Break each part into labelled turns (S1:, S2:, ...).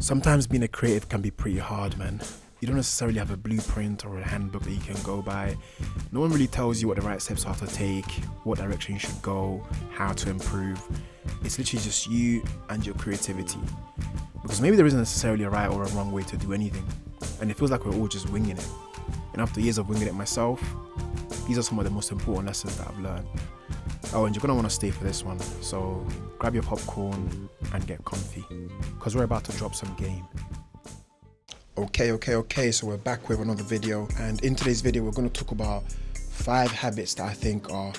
S1: Sometimes being a creative can be pretty hard, man. You don't necessarily have a blueprint or a handbook that you can go by. No one really tells you what the right steps are to take, what direction you should go, how to improve. It's literally just you and your creativity. Because maybe there isn't necessarily a right or a wrong way to do anything. And it feels like we're all just winging it. And after years of winging it myself, these are some of the most important lessons that I've learned. Oh, and you're going to want to stay for this one. So grab your popcorn and get comfy, because we're about to drop some game. Okay, so we're back with another video, and in today's video we're going to talk about 5 habits that I think are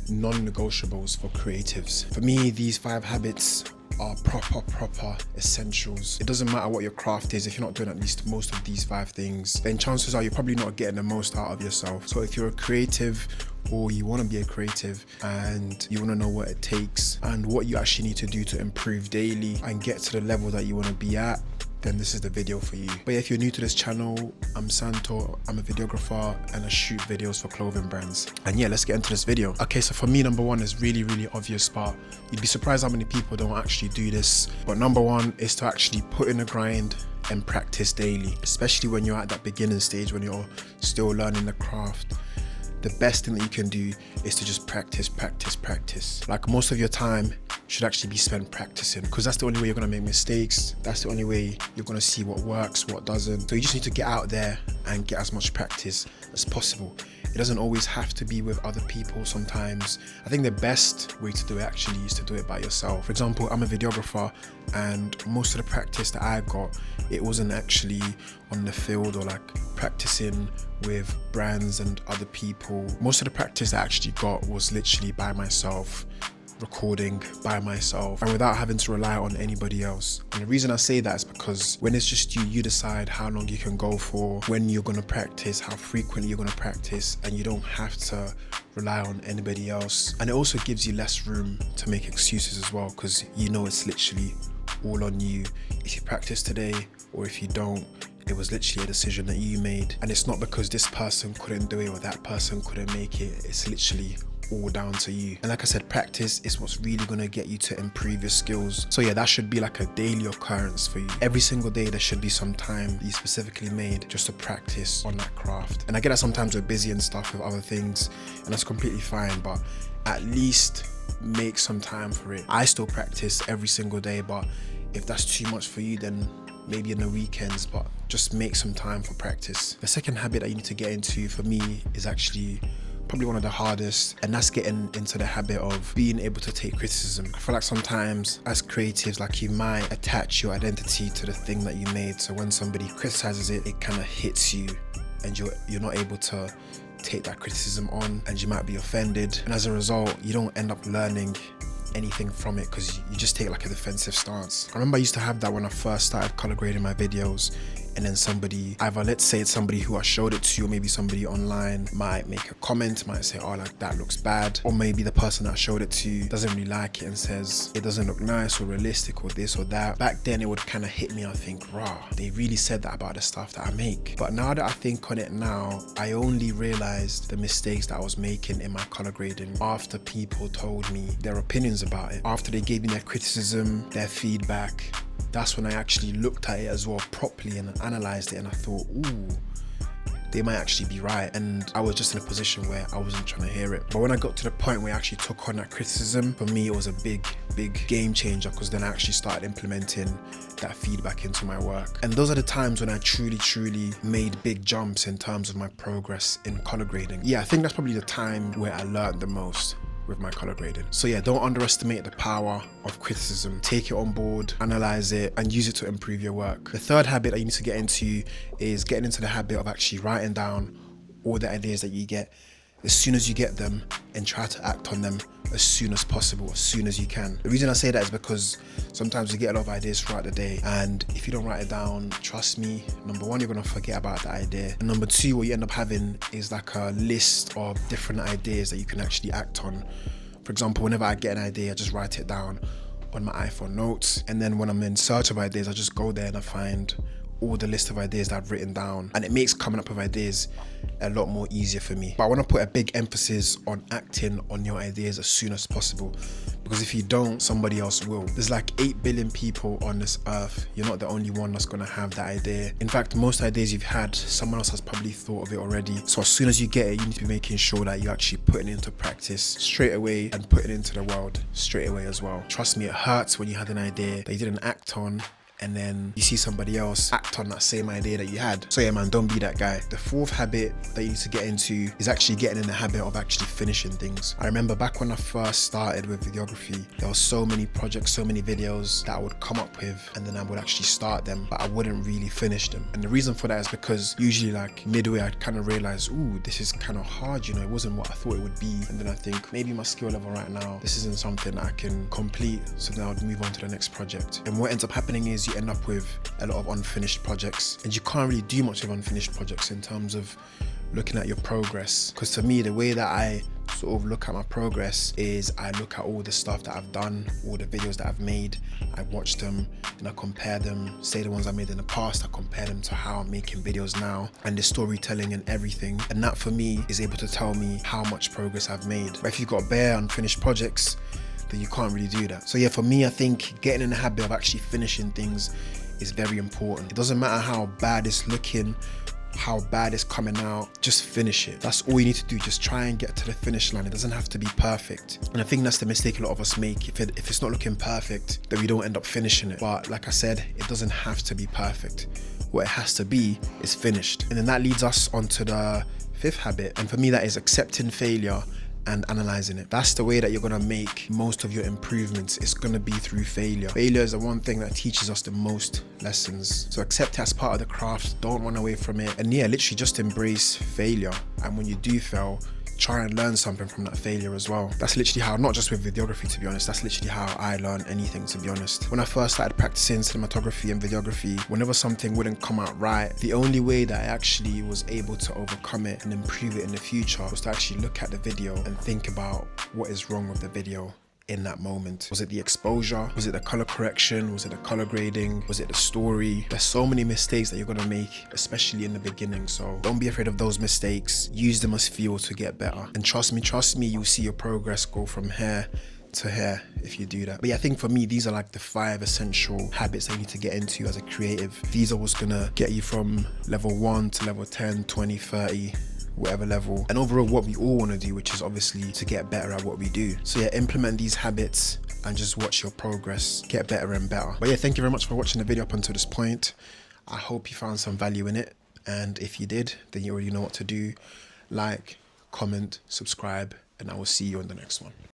S1: non-negotiables for creatives. For me, these 5 habits are proper essentials. It doesn't matter what your craft is, if you're not doing at least most of these 5 things, then chances are you're probably not getting the most out of yourself. So if you're a creative, or you want to be a creative and you want to know what it takes and what you actually need to do to improve daily and get to the level that you want to be at, then this is the video for you. But if you're new to this channel, I'm Santo, I'm a videographer and I shoot videos for clothing brands. And yeah, let's get into this video. Okay, so for me, number 1 is really obvious, but you'd be surprised how many people don't actually do this. But number 1 is to actually put in the grind and practice daily, especially when you're at that beginning stage, when you're still learning the craft. The best thing that you can do is to just practice. Like, most of your time should actually be spent practicing, because that's the only way you're going to make mistakes. That's the only way you're going to see what works, what doesn't. So you just need to get out there and get as much practice as possible. It doesn't always have to be with other people. Sometimes I think the best way to do it actually is to do it by yourself. For example, I'm a videographer, and most of the practice that I got, it wasn't actually on the field or like practicing with brands and other people. Most of the practice I actually got was literally by myself, recording by myself and without having to rely on anybody else. And the reason I say that is because when it's just you, you decide how long you can go for, when you're going to practice, how frequently you're going to practice, and you don't have to rely on anybody else. And it also gives you less room to make excuses as well, because you know it's literally all on you. If you practice today or if you don't, it was literally a decision that you made, and it's not because this person couldn't do it or that person couldn't make it. It's literally all down to you. And like I said, practice is what's really going to get you to improve your skills. So yeah, that should be like a daily occurrence for you. Every single day there should be some time you specifically made just to practice on that craft. And I get that sometimes we're busy and stuff with other things, and that's completely fine, but at least make some time for it. I still practice every single day, but if that's too much for you, then maybe in the weekends, but just make some time for practice. The second habit that you need to get into, for me, is actually probably one of the hardest, and that's getting into the habit of being able to take criticism. I feel like sometimes as creatives, like, you might attach your identity to the thing that you made, so when somebody criticizes it, it kind of hits you and you're not able to take that criticism on, and you might be offended, and as a result you don't end up learning anything from it because you just take like a defensive stance. I remember I used to have that when I first started color grading my videos, and then somebody, either let's say it's somebody who I showed it to, or maybe somebody online might make a comment, might say, oh, like, that looks bad, or maybe the person I showed it to doesn't really like it and says it doesn't look nice or realistic or this or that. Back then it would kind of hit me. I think, rah, they really said that about the stuff that I make. But now that I think on it now, I only realized the mistakes that I was making in my color grading after people told me their opinions about it, after they gave me their criticism, their feedback. That's when I actually looked at it as well properly and analysed it, and I thought, ooh, they might actually be right. And I was just in a position where I wasn't trying to hear it. But when I got to the point where I actually took on that criticism, for me it was a big game changer, because then I actually started implementing that feedback into my work. And those are the times when I truly made big jumps in terms of my progress in color grading. Yeah, I think that's probably the time where I learned the most with my color grading. So yeah, don't underestimate the power of criticism. Take it on board, analyze it, and use it to improve your work. The third habit that you need to get into is getting into the habit of actually writing down all the ideas that you get as soon as you get them, and try to act on them as soon as possible, as soon as you can. The reason I say that is because sometimes you get a lot of ideas throughout the day, and if you don't write it down, trust me, number 1, you're gonna forget about the idea, and number 2, what you end up having is like a list of different ideas that you can actually act on. For example, whenever I get an idea, I just write it down on my iPhone notes, and then when I'm in search of ideas, I just go there and I find all the list of ideas that I've written down, and it makes coming up with ideas a lot more easier for me. But I want to put a big emphasis on acting on your ideas as soon as possible, because if you don't, somebody else will. There's like 8 billion people on this earth. You're not the only one that's going to have that idea. In fact, most ideas you've had, someone else has probably thought of it already. So as soon as you get it, you need to be making sure that you're actually putting it into practice straight away and putting it into the world straight away as well. Trust me, it hurts when you had an idea that you didn't act on, and then you see somebody else act on that same idea that you had. So yeah, man, don't be that guy. The 4th habit that you need to get into is actually getting in the habit of actually finishing things. I remember back when I first started with videography, there were so many projects, so many videos that I would come up with, and then I would actually start them, but I wouldn't really finish them. And the reason for that is because usually like midway, I'd kind of realize, ooh, this is kind of hard, you know, it wasn't what I thought it would be. And then I think maybe my skill level right now, this isn't something that I can complete. So then I would move on to the next project. And what ends up happening is you end up with a lot of unfinished projects, and you can't really do much of unfinished projects in terms of looking at your progress. Because to me, the way that I sort of look at my progress is I look at all the stuff that I've done, all the videos that I've made, I watch them and I compare them. Say the ones I made in the past, I compare them to how I'm making videos now, and the storytelling and everything. And that for me is able to tell me how much progress I've made. But if you've got bare unfinished projects, then you can't really do that. So yeah, for me, I think getting in the habit of actually finishing things is very important. It doesn't matter how bad it's looking, how bad it's coming out, just finish it. That's all you need to do. Just try and get to the finish line. It doesn't have to be perfect. And I think that's the mistake a lot of us make. If it's not looking perfect, then we don't end up finishing it. But like I said, it doesn't have to be perfect. What it has to be is finished. And then that leads us onto the 5th habit. And for me, that is accepting failure and analyzing it. That's the way that you're gonna make most of your improvements. It's gonna be through failure. Failure is the one thing that teaches us the most lessons. So accept it as part of the craft, don't run away from it. And yeah, literally just embrace failure. And when you do fail, try and learn something from that failure as well. That's literally how, not just with videography to be honest, that's literally how I learn anything to be honest. When I first started practicing cinematography and videography, whenever something wouldn't come out right, the only way that I actually was able to overcome it and improve it in the future was to actually look at the video and think about what is wrong with the video in that moment. Was it the exposure? Was it the color correction? Was it the color grading? Was it the story? There's so many mistakes that you're gonna make, especially in the beginning. So don't be afraid of those mistakes. Use them as fuel to get better. And trust me, you'll see your progress go from here to here if you do that. But yeah, I think for me, these are like the 5 essential habits that you need to get into as a creative. These are what's gonna get you from level 1 to level 10, 20, 30, whatever level, and overall what we all want to do, which is obviously to get better at what we do. So yeah, implement these habits and just watch your progress get better and better. But yeah, thank you very much for watching the video up until this point. I hope you found some value in it, and if you did, then you already know what to do. Like, comment, subscribe, and I will see you on the next one.